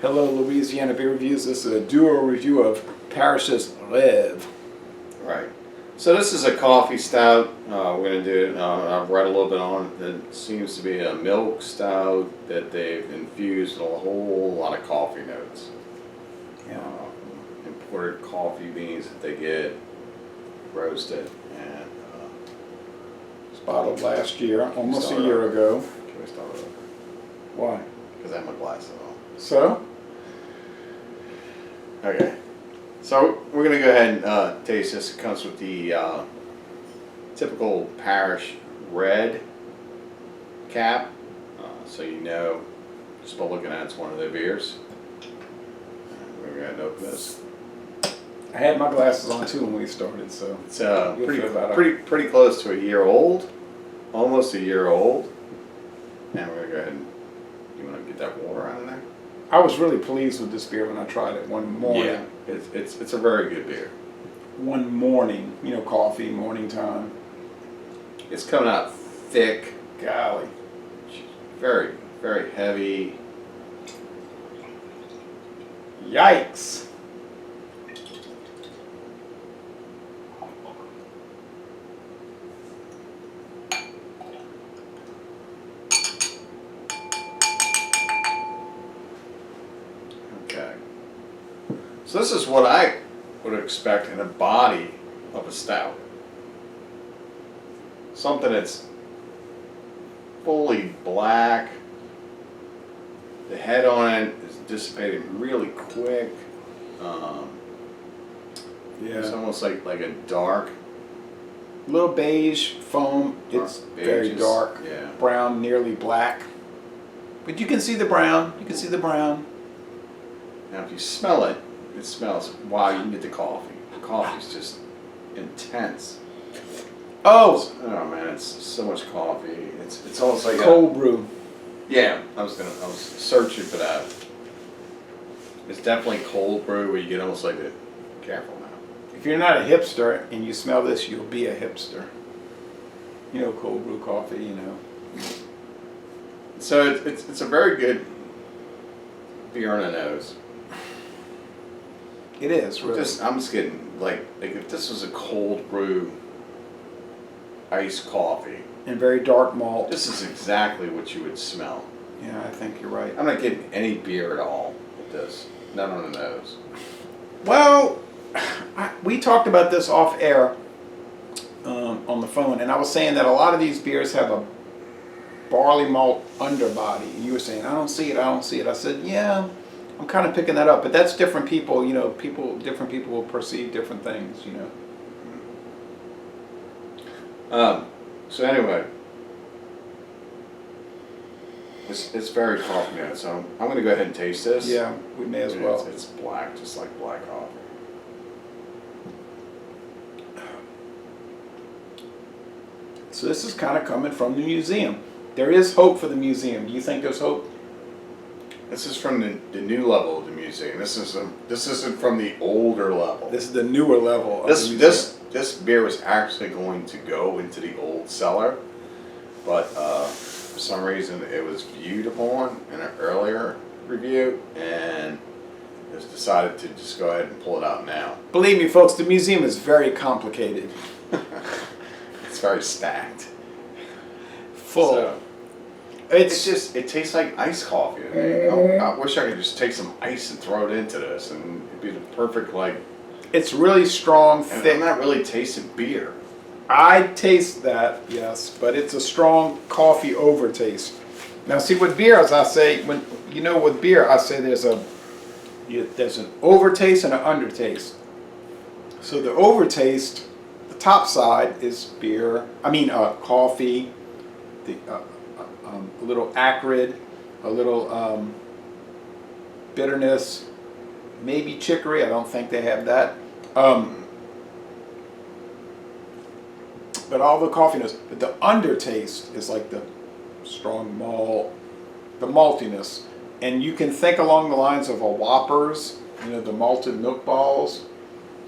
Hello, Louisiana Beer Reviews. This is a duo review of Parish's Rêve. Right. So this is a coffee stout. We're going to do it. I've read a little bit on it. It seems to be a milk stout that they've infused with a whole lot of coffee notes. Yeah. Imported coffee beans that they get roasted. And It's bottled last year, almost a Start year over. ago. Can we start over? Why? Because I have my glasses on. So? Okay. So we're going to go ahead and taste this. It comes with the typical Parish red cap. So you know, just by looking at it, it's one of their beers. We're going to go ahead and open this. I had my glasses on too when we started, so It's you'll feel better. pretty close to a year old. Almost a year old. And we're going to go ahead and, you want to get that water out of there? I was really pleased with this beer when I tried it one morning. Yeah, it's a very good beer. One morning, you know, coffee, morning time. It's coming out thick, Golly. very, very heavy. Yikes. Okay. So this is what I would expect in a body of a stout. Something that's fully black. The head on it is dissipating really quick. It's almost like a dark. Little beige foam. It's very beiges, dark. yeah. Brown, nearly black. But you can see the brown. You can see the brown. Now if you smell it, it smells, wow, you can get the coffee. The coffee's just intense. Oh, Oh man, it's so much coffee. It's almost like cold brew. yeah, I was searching for that. It's definitely cold brew where you get almost like careful now. If you're not a hipster and you smell this, you'll be a hipster. You know, cold brew coffee, you know. So it's a very good beer on the nose. It is, really. I'm just getting like if this was a cold brew iced coffee, And very dark malt. this is exactly what you would smell. Yeah, I think you're right. I'm not getting any beer at all with this. None on the nose. Well, we talked about this off air on the phone, and I was saying that a lot of these beers have a barley malt underbody. And you were saying, I don't see it, I don't see it. I said, yeah, I'm kind of picking that up, but that's different people, you know, different people will perceive different things, you know. So anyway, it's very coffee note. So I'm going to go ahead and taste this. Yeah, we may as well. It's black, just like black coffee. So this is kind of coming from the museum. There is hope for the museum. Do you think there's hope? This is from the new level of the museum. This isn't from the older level. This is the newer level of the museum. This beer was actually going to go into the old cellar, but for some reason it was viewed upon in an earlier review, and it was decided to just go ahead and pull it out now. Believe me, folks, the museum is very complicated. It's very stacked. Full. So, it tastes like iced coffee to me. I wish I could just take some ice and throw it into this, and it'd be the perfect It's really strong, And thick. I'm not really tasting beer. I taste that, yes, but it's a strong coffee overtaste. Now, see, with beer, as I say, with beer, I say there's an overtaste and an undertaste. So the overtaste, the top side is coffee, a little acrid, a little bitterness, maybe chicory. I don't think they have that. But all the coffee notes. But the undertaste is like the strong malt, the maltiness. And you can think along the lines of a Whoppers, you know, the malted milk balls,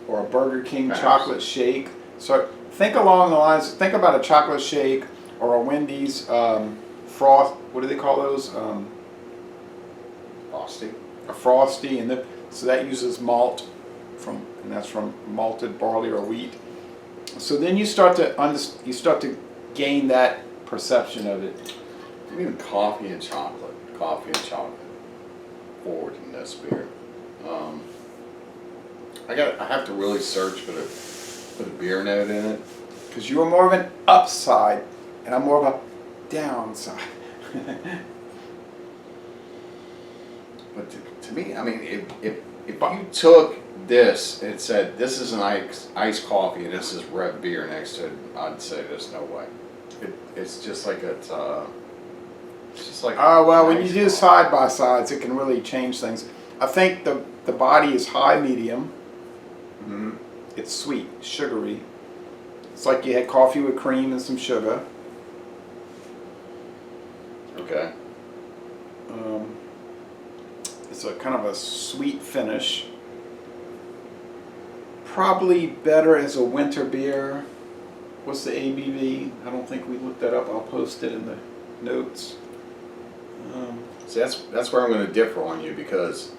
or a Burger King chocolate shake. So think along the lines, think about a chocolate shake or a Wendy's frost, what do they call those? Frosty. a frosty, and so that uses malt and that's from malted barley or wheat. So then you start to gain that perception of it. Even coffee and chocolate forward in this beer. I have to really search for the beer note in it. Because you're more of an upside, and I'm more of a downside. But to me, I mean, if you took this and said this is an iced coffee and this is red beer next to it, I'd say there's no way. It's just like it's just like. Well, when you do side by sides, it can really change things. I think the body is high medium. Mm-hmm. It's sweet, sugary. It's like you had coffee with cream and some sugar. Okay. It's a kind of a sweet finish. Probably better as a winter beer. What's the ABV? I don't think we looked that up. I'll post it in the notes. See, that's where I'm going to differ on you, because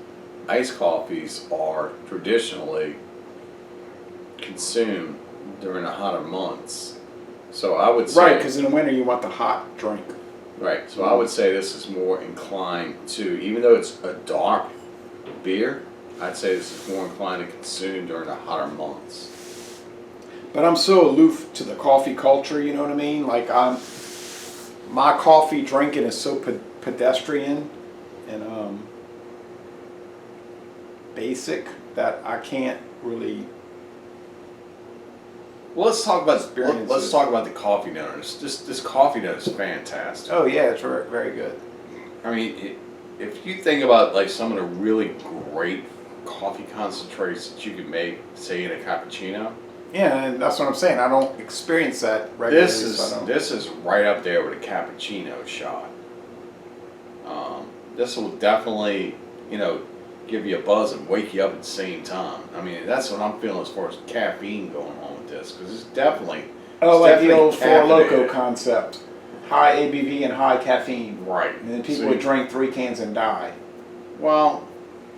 iced coffees are traditionally consumed during the hotter months. So I would say... Right, because in the winter you want the hot drink. Right, so I would say this is more inclined to, even though it's a dark beer, I'd say this is more inclined to consume during the hotter months. But I'm so aloof to the coffee culture, you know what I mean? Like my coffee drinking is so pedestrian and basic that I can't really. Well, let's talk about the coffee note. This coffee note is fantastic. Oh yeah, it's very good. I mean, if you think about like some of the really great coffee concentrates that you could make, say in a cappuccino. Yeah, and that's what I'm saying. I don't experience that regularly. This is right up there with a cappuccino shot. This will definitely, give you a buzz and wake you up at the same time. I mean, that's what I'm feeling as far as caffeine going on with this, because it's definitely. Like the old Four caffeinated. Loko concept, high ABV and high caffeine. Right. And then people would drink 3 cans and die. Well,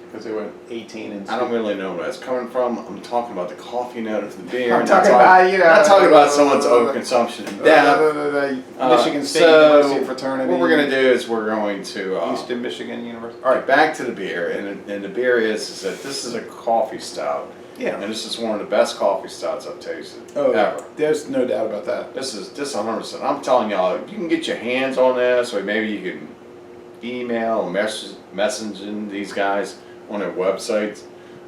because they were 18 and. I don't really know where that's coming from. I'm talking about the coffee note of the beer. I'm talking about, not talking about someone's overconsumption and death. Michigan State University fraternity. What we're going to do is we're going to Eastern Michigan University. All right, back to the beer, and the beer is that this is a coffee stout. Yeah. And this is one of the best coffee stouts I've tasted ever. There's no doubt about that. This 100%. I'm telling y'all, if you can get your hands on this, or maybe you can email or message these guys on their websites,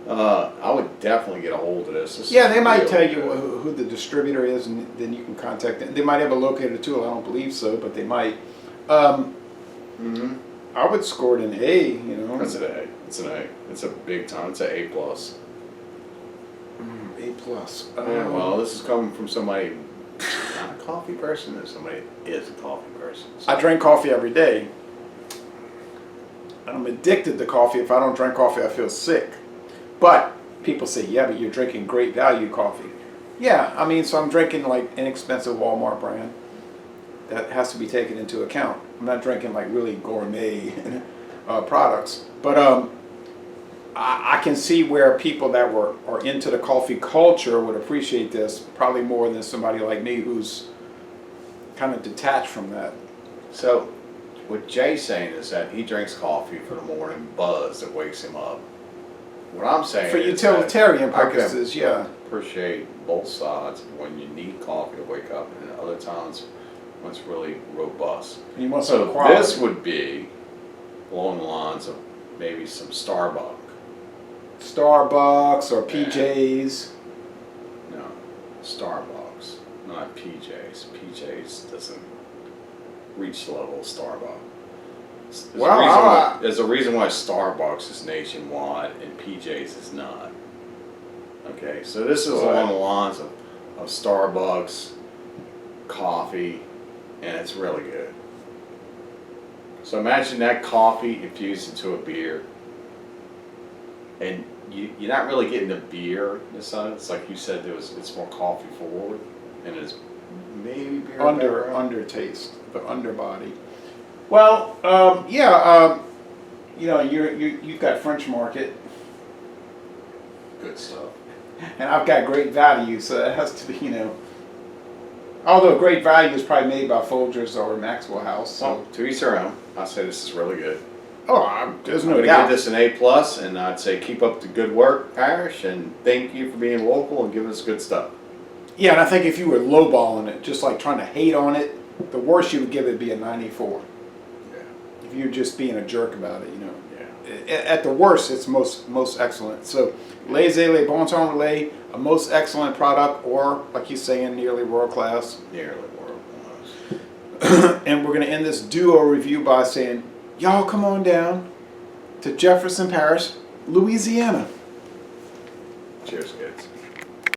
I would definitely get a hold of this. They might tell you who the distributor is, and then you can contact them. They might have a locator too. I don't believe so, but they might. I would score it an A. It's an A. It's an A. It's a big time. It's an A plus. A plus. Well, this is coming from somebody not a coffee person, or somebody is a coffee person. So. I drink coffee every day. I'm addicted to coffee. If I don't drink coffee, I feel sick. But people say, yeah, but you're drinking great value coffee. Yeah, I mean, so I'm drinking like inexpensive Walmart brand. That has to be taken into account. I'm not drinking like really gourmet products. But I can see where people that are into the coffee culture would appreciate this probably more than somebody like me who's kind of detached from that. So what Jay's saying is that he drinks coffee for the morning buzz that wakes him up. What I'm saying for is utilitarian purposes, yeah. Appreciate both sides when you need coffee to wake up, and other times when it's really robust. And you want so some quality. This would be along the lines of maybe some Starbucks or PJ's. No, Starbucks, not PJ's. PJ's doesn't reach the level of Starbucks. There's a reason why Starbucks is nationwide and PJ's is not. Okay, so this is along the lines of Starbucks coffee, and it's really good. So imagine that coffee infused into a beer, and you're not really getting the beer inside. It's like you said, it's more coffee forward, and it's maybe beer under taste, the underbody. Well, you know, you've got French Market, Good stuff. and I've got Great Value, so that has to be, you know. Although Great Value is probably made by Folgers or Maxwell House, so. So to each their own. I say this is really good. There's I'm no gonna doubt. give this an A+, and I'd say keep up the good work, Parish, and thank you for being local and giving us good stuff. Yeah, and I think if you were lowballing it, just like trying to hate on it, the worst you would give it would be a 94. Yeah. If you're just being a jerk about it, you know. Yeah. At the worst, it's most excellent. So, Les Bon Temps Relais, a most excellent product, or like you're saying, nearly world class. Nearly world class. And we're going to end this duo review by saying, y'all come on down to Jefferson Parish, Louisiana. Cheers, kids.